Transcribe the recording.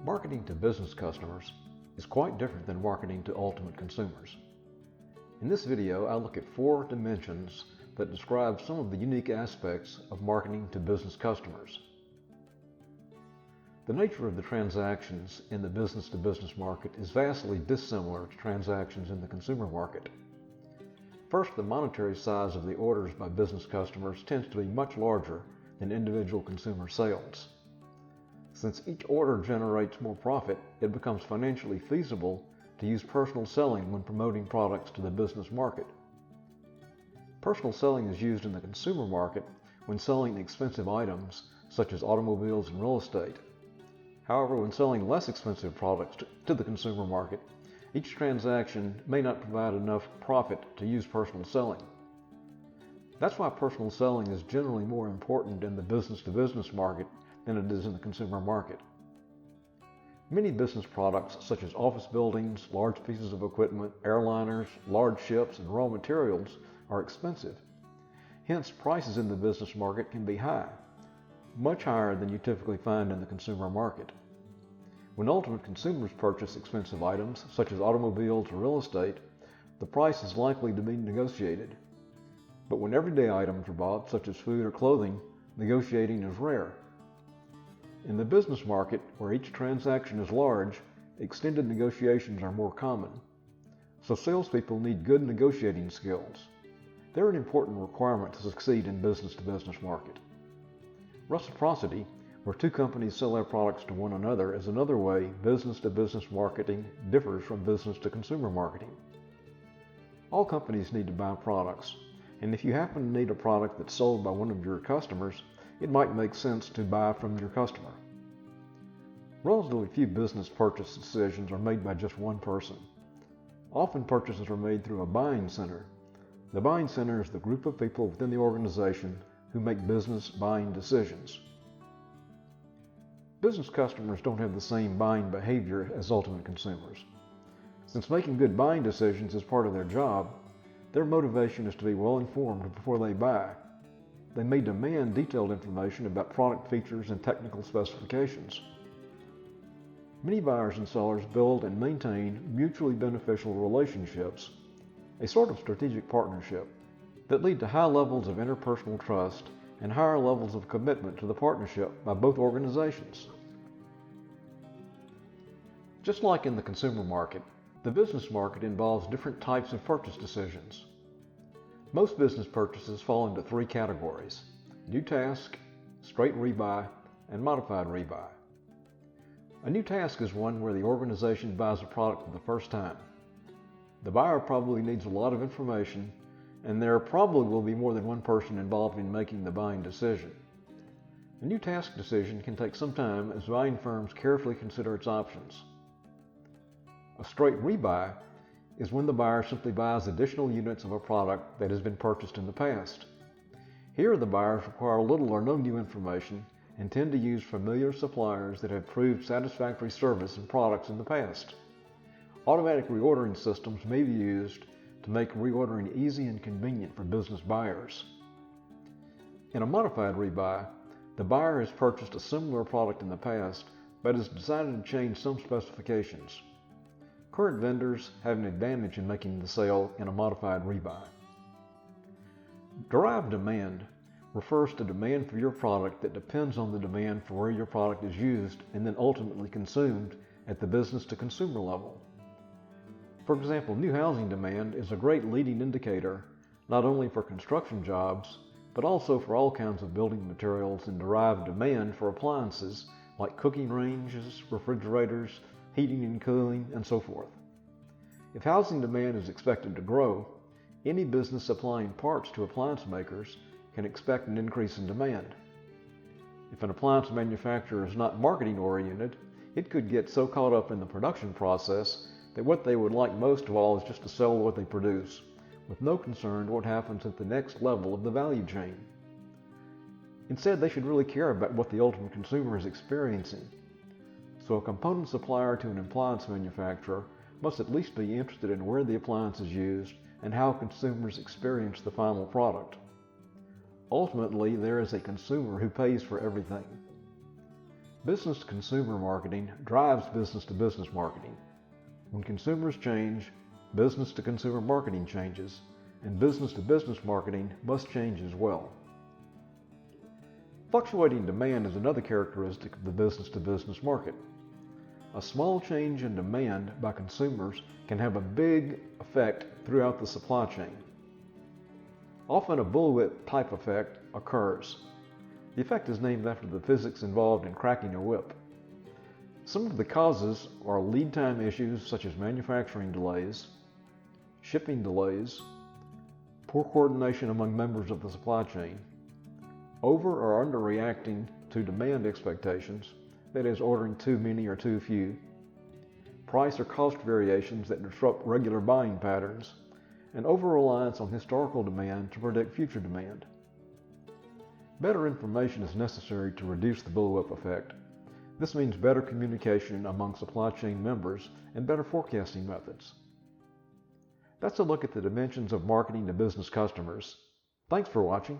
Marketing to business customers is quite different than marketing to ultimate consumers. In this video, I'll look at 4 dimensions that describe some of the unique aspects of marketing to business customers. The nature of the transactions in the business-to-business market is vastly dissimilar to transactions in the consumer market. First, the monetary size of the orders by business customers tends to be much larger than individual consumer sales. Since each order generates more profit, it becomes financially feasible to use personal selling when promoting products to the business market. Personal selling is used in the consumer market when selling expensive items such as automobiles and real estate. However, when selling less expensive products to the consumer market, each transaction may not provide enough profit to use personal selling. That's why personal selling is generally more important in the business-to-business market than it is in the consumer market. Many business products such as office buildings, large pieces of equipment, airliners, large ships, and raw materials are expensive. Hence, prices in the business market can be high, much higher than you typically find in the consumer market. When ultimate consumers purchase expensive items such as automobiles or real estate, the price is likely to be negotiated. But when everyday items are bought, such as food or clothing, negotiating is rare. In the business market, where each transaction is large, extended negotiations are more common. So salespeople need good negotiating skills. They're an important requirement to succeed in business-to-business market. Reciprocity, where 2 companies sell their products to one another, is another way business-to-business marketing differs from business-to-consumer marketing. All companies need to buy products, and if you happen to need a product that's sold by one of your customers, it might make sense to buy from your customer. Relatively few business purchase decisions are made by just one person. Often purchases are made through a buying center. The buying center is the group of people within the organization who make business buying decisions. Business customers don't have the same buying behavior as ultimate consumers. Since making good buying decisions is part of their job, their motivation is to be well informed before they buy. They may demand detailed information about product features and technical specifications. Many buyers and sellers build and maintain mutually beneficial relationships, a sort of strategic partnership, that lead to high levels of interpersonal trust and higher levels of commitment to the partnership by both organizations. Just like in the consumer market, the business market involves different types of purchase decisions. Most business purchases fall into 3 categories: new task, straight rebuy, and modified rebuy. A new task is one where the organization buys a product for the first time. The buyer probably needs a lot of information, and there probably will be more than one person involved in making the buying decision. A new task decision can take some time as buying firms carefully consider its options. A straight rebuy is when the buyer simply buys additional units of a product that has been purchased in the past. Here, the buyers require little or no new information and tend to use familiar suppliers that have proved satisfactory service and products in the past. Automatic reordering systems may be used to make reordering easy and convenient for business buyers. In a modified rebuy, the buyer has purchased a similar product in the past, but has decided to change some specifications. Current vendors have an advantage in making the sale in a modified rebuy. Derived demand refers to demand for your product that depends on the demand for where your product is used and then ultimately consumed at the business-to-consumer level. For example, new housing demand is a great leading indicator not only for construction jobs, but also for all kinds of building materials, and derived demand for appliances like cooking ranges, refrigerators, heating and cooling, and so forth. If housing demand is expected to grow, any business supplying parts to appliance makers can expect an increase in demand. If an appliance manufacturer is not marketing oriented, it could get so caught up in the production process that what they would like most of all is just to sell what they produce, with no concern what happens at the next level of the value chain. Instead, they should really care about what the ultimate consumer is experiencing. So a component supplier to an appliance manufacturer must at least be interested in where the appliance is used and how consumers experience the final product. Ultimately, there is a consumer who pays for everything. Business-to-consumer marketing drives business-to-business marketing. When consumers change, business-to-consumer marketing changes, and business-to-business marketing must change as well. Fluctuating demand is another characteristic of the business-to-business market. A small change in demand by consumers can have a big effect throughout the supply chain. Often a bullwhip type effect occurs. The effect is named after the physics involved in cracking a whip. Some of the causes are lead time issues such as manufacturing delays, shipping delays, poor coordination among members of the supply chain, over or underreacting to demand expectations, that is, ordering too many or too few, price or cost variations that disrupt regular buying patterns, and over-reliance on historical demand to predict future demand. Better information is necessary to reduce the bullwhip effect. This means better communication among supply chain members and better forecasting methods. That's a look at the dimensions of marketing to business customers. Thanks for watching.